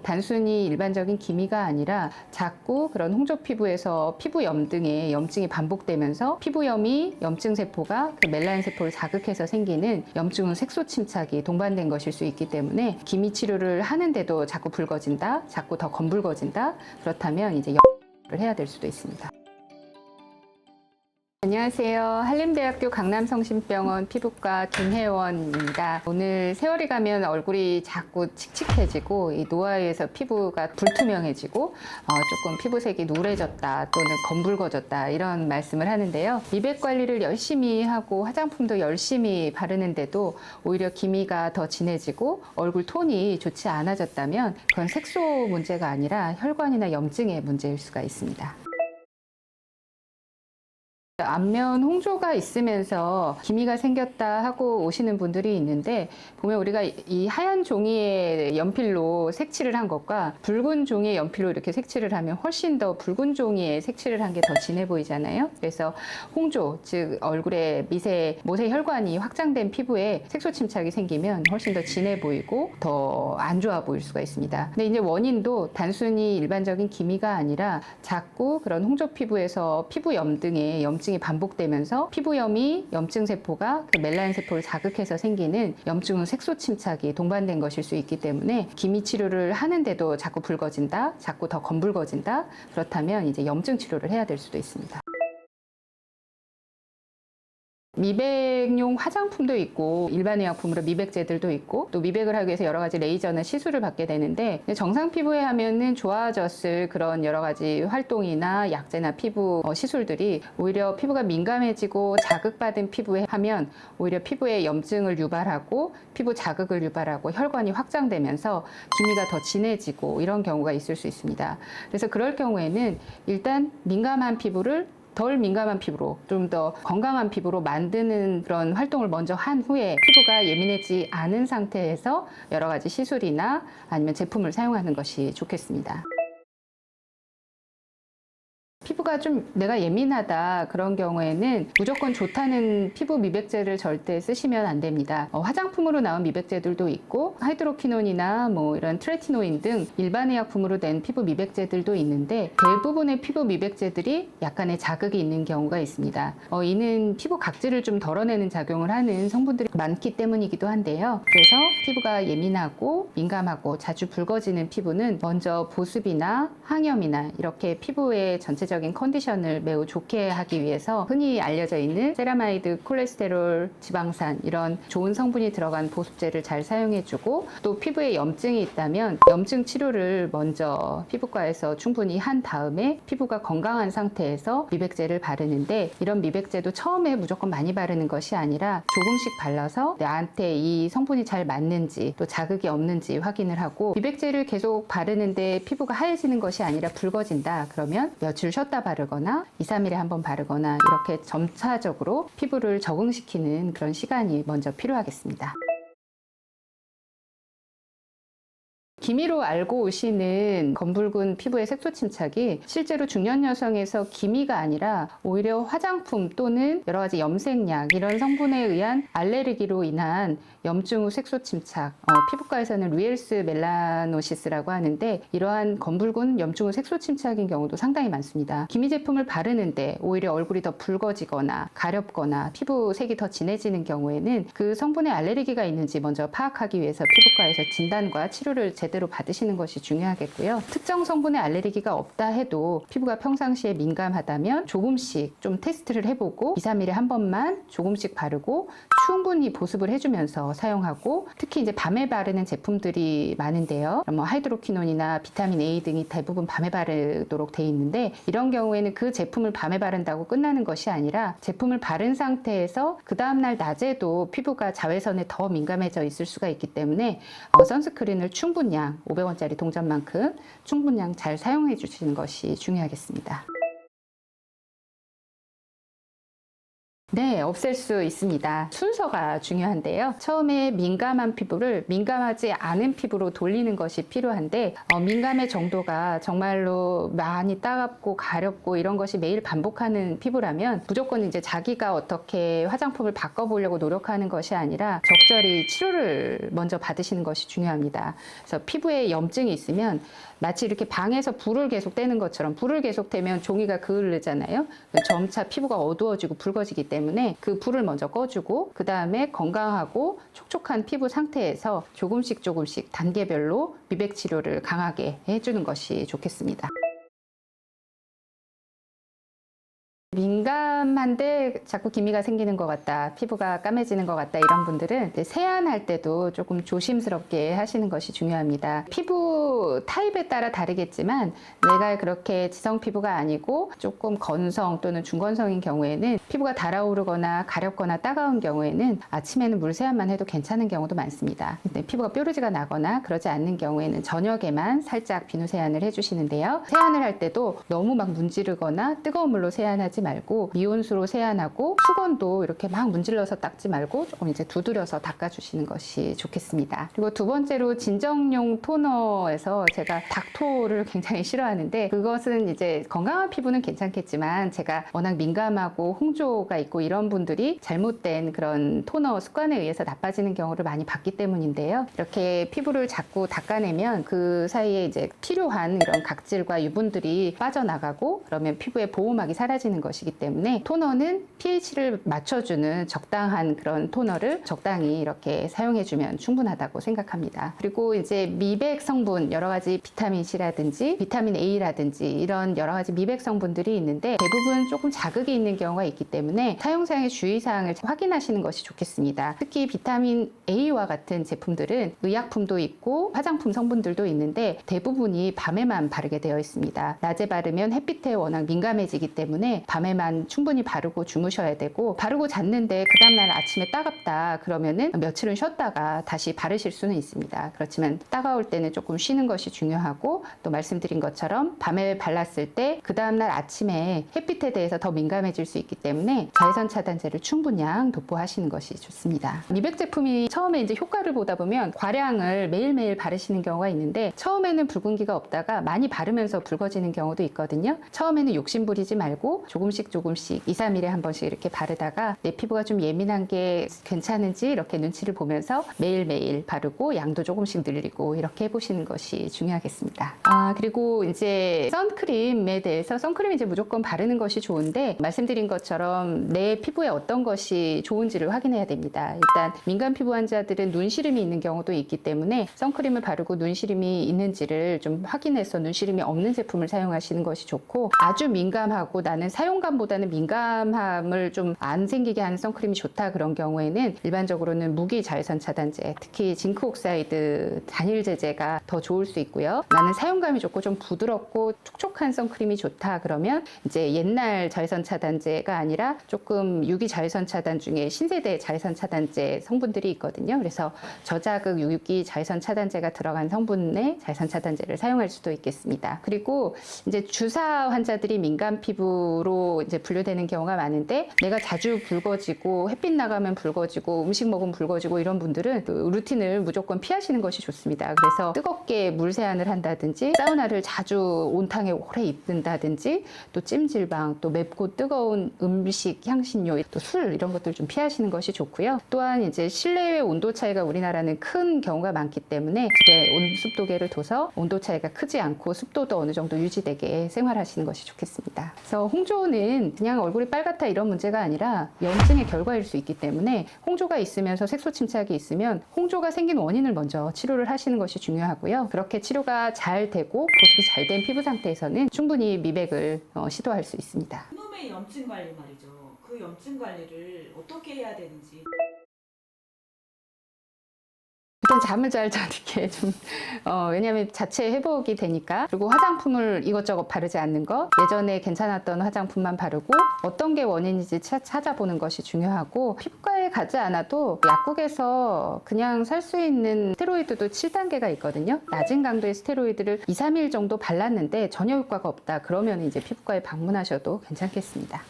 단순히 일반적인 기미가 아니라 자꾸 그런 홍조 피부에서 피부염 등의 염증이 반복되면서 피부염이 염증 세포가 그 멜라닌 세포를 자극해서 생기는 염증 후 색소 침착이 동반된 것일 수 있기 때문에 기미 치료를 하는데도 자꾸 붉어진다, 자꾸 더 검붉어진다. 그렇다면 이제 를 해야 될 수도 있습니다. 안녕하세요. 한림대학교 강남성심병원 피부과 김혜원입니다. 오늘 세월이 가면 얼굴이 자꾸 칙칙해지고 이 노화에서 피부가 불투명해지고 조금 피부색이 누래졌다 또는 검붉어졌다 이런 말씀을 하는데요. 미백 관리를 열심히 하고 화장품도 열심히 바르는데도 오히려 기미가 더 진해지고 얼굴 톤이 좋지 않아졌다면 그건 색소 문제가 아니라 혈관이나 염증의 문제일 수가 있습니다. 안면 홍조가 있으면서 기미가 생겼다 하고 오시는 분들이 있는데 보면 우리가 이 하얀 종이에 연필로 색칠을 한 것과 붉은 종이에 연필로 이렇게 색칠을 하면 훨씬 더 붉은 종이에 색칠을 한 게 더 진해 보이잖아요. 그래서 홍조, 즉 얼굴에 모세 혈관이 확장된 피부에 색소 침착이 생기면 훨씬 더 진해 보이고 더 안 좋아 보일 수가 있습니다. 근데 이제 원인도 단순히 일반적인 기미가 아니라 자꾸 그런 홍조 피부에서 피부염 등의 염증이 반복되면서 피부염이 염증 세포가 그 멜라닌 세포를 자극해서 생기는 염증 후 색소 침착이 동반된 것일 수 있기 때문에 기미 치료를 하는데도 자꾸 붉어진다, 자꾸 더 검붉어진다. 그렇다면 이제 염증 치료를 해야 될 수도 있습니다. 미백용 화장품도 있고 일반 의약품으로 미백제들도 있고 또 미백을 하기 위해서 여러 가지 레이저나 시술을 받게 되는데 정상 피부에 하면은 좋아졌을 그런 여러 가지 활동이나 약제나 피부 시술들이 오히려 피부가 민감해지고 자극받은 피부에 하면 오히려 피부에 염증을 유발하고 피부 자극을 유발하고 혈관이 확장되면서 기미가 더 진해지고 이런 경우가 있을 수 있습니다. 그래서 그럴 경우에는 일단 민감한 피부를 덜 민감한 피부로 좀 더 건강한 피부로 만드는 그런 활동을 먼저 한 후에 피부가 예민해지지 않은 상태에서 여러 가지 시술이나 아니면 제품을 사용하는 것이 좋겠습니다. 피부가 좀 내가 예민하다 그런 경우에는 무조건 좋다는 피부 미백제를 절대 쓰시면 안 됩니다. 화장품으로 나온 미백제들도 있고 하이드로퀴논이나 뭐 이런 트레티노인 등 일반 의약품으로 낸 피부 미백제들도 있는데 대부분의 피부 미백제들이 약간의 자극이 있는 경우가 있습니다. 이는 피부 각질을 좀 덜어내는 작용을 하는 성분들이 많기 때문이기도 한데요. 그래서 피부가 예민하고 민감하고 자주 붉어지는 피부는 먼저 보습이나 항염이나 이렇게 피부의 전체적인 컨디션을 매우 좋게 하기 위해서 흔히 알려져 있는 세라마이드, 콜레스테롤, 지방산 이런 좋은 성분이 들어간 보습제를 잘 사용해주고 또 피부에 염증이 있다면 염증 치료를 먼저 피부과에서 충분히 한 다음에 피부가 건강한 상태에서 미백제를 바르는데 이런 미백제도 처음에 무조건 많이 바르는 것이 아니라 조금씩 발라서 나한테 이 성분이 잘 맞는지 또 자극이 없는지 확인을 하고 미백제를 계속 바르는데 피부가 하얘지는 것이 아니라 붉어진다 그러면 며칠 쉬었다 바르거나 2, 3일에 한번 바르거나 이렇게 점차적으로 피부를 적응시키는 그런 시간이 먼저 필요하겠습니다. 기미로 알고 오시는 검붉은 피부의 색소 침착이 실제로 중년 여성에서 기미가 아니라 오히려 화장품 또는 여러 가지 염색약 이런 성분에 의한 알레르기로 인한 염증 후 색소 침착, 피부과에서는 루엘스 멜라노시스라고 하는데 이러한 검붉은 염증 후 색소 침착인 경우도 상당히 많습니다. 기미 제품을 바르는데 오히려 얼굴이 더 붉어지거나 가렵거나 피부색이 더 진해지는 경우에는 그 성분에 알레르기가 있는지 먼저 파악하기 위해서 피부과에서 진단과 치료를 제대로 받으시는 것이 중요하겠고요. 특정 성분에 알레르기가 없다 해도 피부가 평상시에 민감하다면 조금씩 좀 테스트를 해보고 2, 3일에 한 번만 조금씩 바르고 충분히 보습을 해주면서 사용하고 특히 이제 밤에 바르는 제품들이 많은데요. 뭐 하이드로퀴논이나 비타민 A 등이 대부분 밤에 바르도록 돼 있는데 이런 경우에는 그 제품을 밤에 바른다고 끝나는 것이 아니라 제품을 바른 상태에서 그 다음날 낮에도 피부가 자외선에 더 민감해져 있을 수가 있기 때문에 선스크린을 충분량 500원짜리 동전만큼 충분량 잘 사용해 주시는 것이 중요하겠습니다. 네, 없앨 수 있습니다. 순서가 중요한데요. 처음에 민감한 피부를 민감하지 않은 피부로 돌리는 것이 필요한데 민감의 정도가 정말로 많이 따갑고 가렵고 이런 것이 매일 반복하는 피부라면 무조건 이제 자기가 어떻게 화장품을 바꿔보려고 노력하는 것이 아니라 적절히 치료를 먼저 받으시는 것이 중요합니다. 그래서 피부에 염증이 있으면 마치 이렇게 방에서 불을 계속 떼는 것처럼 불을 계속 떼면 종이가 그을르잖아요. 점차 피부가 어두워지고 붉어지기 때문에 그 불을 먼저 꺼주고 그 다음에 건강하고 촉촉한 피부 상태에서 조금씩 단계별로 미백 치료를 강하게 해주는 것이 좋겠습니다. 민감한데 자꾸 기미가 생기는 것 같다, 피부가 까매지는 것 같다, 이런 분들은 세안할 때도 조금 조심스럽게 하시는 것이 중요합니다. 피부 타입에 따라 다르겠지만 내가 그렇게 지성 피부가 아니고 조금 건성 또는 중건성인 경우에는 피부가 달아오르거나 가렵거나 따가운 경우에는 아침에는 물 세안만 해도 괜찮은 경우도 많습니다. 근데 피부가 뾰루지가 나거나 그러지 않는 경우에는 저녁에만 살짝 비누 세안을 해주시는데요. 세안을 할 때도 너무 막 문지르거나 뜨거운 물로 세안하지 말고 미온수로 세안하고 수건도 이렇게 막 문질러서 닦지 말고 조금 이제 두드려서 닦아주시는 것이 좋겠습니다. 그리고 두 번째로 진정용 토너에서 제가 닥토를 굉장히 싫어하는데 그것은 이제 건강한 피부는 괜찮겠지만 제가 워낙 민감하고 홍조가 있고 이런 분들이 잘못된 그런 토너 습관에 의해서 나빠지는 경우를 많이 봤기 때문인데요. 이렇게 피부를 자꾸 닦아내면 그 사이에 이제 필요한 이런 각질과 유분들이 빠져나가고 그러면 피부의 보호막이 사라지는 것이기 때문에 토너는 pH를 맞춰주는 적당한 그런 토너를 적당히 이렇게 사용해주면 충분하다고 생각합니다. 그리고 이제 미백 성분, 여러 가지 비타민 C라든지 비타민 A라든지 이런 여러 가지 미백 성분들이 있는데 대부분 조금 자극이 있는 경우가 있기 때문에 사용상의 주의사항을 확인하시는 것이 좋겠습니다. 특히 비타민 A와 같은 제품들은 의약품도 있고 화장품 성분들도 있는데 대부분이 밤에만 바르게 되어 있습니다. 낮에 바르면 햇빛에 워낙 민감해지기 때문에 밤에만 충분히 바르고 주무셔야 되고, 바르고 잤는데 그 다음날 아침에 따갑다 그러면은 며칠은 쉬었다가 다시 바르실 수는 있습니다. 그렇지만 따가울 때는 조금 쉬는 것이 중요하고, 또 말씀드린 것처럼 밤에 발랐을 때 그 다음날 아침에 햇빛에 대해서 더 민감해질 수 있기 때문에 자외선 차단제를 충분량 도포하시는 것이 좋습니다. 미백 제품이 처음에 이제 효과를 보다 보면 과량을 매일매일 바르시는 경우가 있는데 처음에는 붉은기가 없다가 많이 바르면서 붉어지는 경우도 있거든요. 처음에는 욕심 부리지 말고 조금씩 2, 3일에 한 번씩 이렇게 바르다가 내 피부가 좀 예민한 게 괜찮은지 이렇게 눈치를 보면서 매일매일 바르고 양도 조금씩 늘리고 이렇게 해보시는 것이 중요하겠습니다. 그리고 이제 선크림에 대해서 선크림 이제 무조건 바르는 것이 좋은데 말씀드린 것처럼 내 피부에 어떤 것이 좋은지를 확인해야 됩니다. 일단 민감 피부 환자들은 눈시름이 있는 경우도 있기 때문에 선크림을 바르고 눈시름이 있는지를 좀 확인해서 눈시름이 없는 제품을 사용하시는 것이 좋고, 아주 민감하고 나는 사용감보다는 민감함을 좀 안 생기게 하는 선크림이 좋다 그런 경우에는 일반적으로는 무기 자외선 차단제, 특히 징크 옥사이드 단일 제제가 더 좋을 수 있고요. 나는 사용감이 좋고 좀 부드럽고 촉촉한 선크림이 좋다 그러면 이제 옛날 자외선 차단제가 아니라 조금 유기 자외선 차단 중에 신세대 자외선 차단제 성분들이 있거든요. 그래서 저자극 유기 자외선 차단제가 들어간 성분의 자외선 차단제를 사용할 수도 있겠습니다. 그리고 이제 주사 환자들이 민감 피부로 이제 분류되는 경우가 많은데, 내가 자주 붉어지고 햇빛 나가면 붉어지고 음식 먹으면 붉어지고 이런 분들은 그 루틴을 무조건 피하시는 것이 좋습니다. 그래서 뜨겁게 물 세안을 한다든지 사우나를 자주 온탕에 오래 입는다든지 또 찜질방, 또 맵고 뜨거운 음식, 향신료, 또 술 이런 것들 좀 피하시는 것이 좋고요. 또한 이제 실내외 온도 차이가 우리나라는 큰 경우가 많기 때문에 집에 온습도계를 둬서 온도 차이가 크지 않고 습도도 어느 정도 유지되게 생활하시는 것이 좋겠습니다. 그래서 홍조는 그냥 얼굴이 빨갛다 이런 문제가 아니라 염증의 결과일 수 있기 때문에 홍조가 있으면서 색소 침착이 있으면 홍조가 생긴 원인을 먼저 치료를 하시는 것이 중요하고요. 그렇게 치료가 잘 되고 보습이 잘 된 피부 상태에서는 충분히 미백을 시도할 수 있습니다. 그놈의 염증 관리 말이죠. 그 염증 관리를 어떻게 해야 되는지. 일단 잠을 잘 자는 좀 왜냐하면 자체 회복이 되니까. 그리고 화장품을 이것저것 바르지 않는 것, 예전에 괜찮았던 화장품만 바르고 어떤 게 원인인지 찾아보는 것이 중요하고, 피부과에 가지 않아도 약국에서 그냥 살 수 있는 스테로이드도 7단계가 있거든요. 낮은 강도의 스테로이드를 2, 3일 정도 발랐는데 전혀 효과가 없다 그러면 이제 피부과에 방문하셔도 괜찮겠습니다.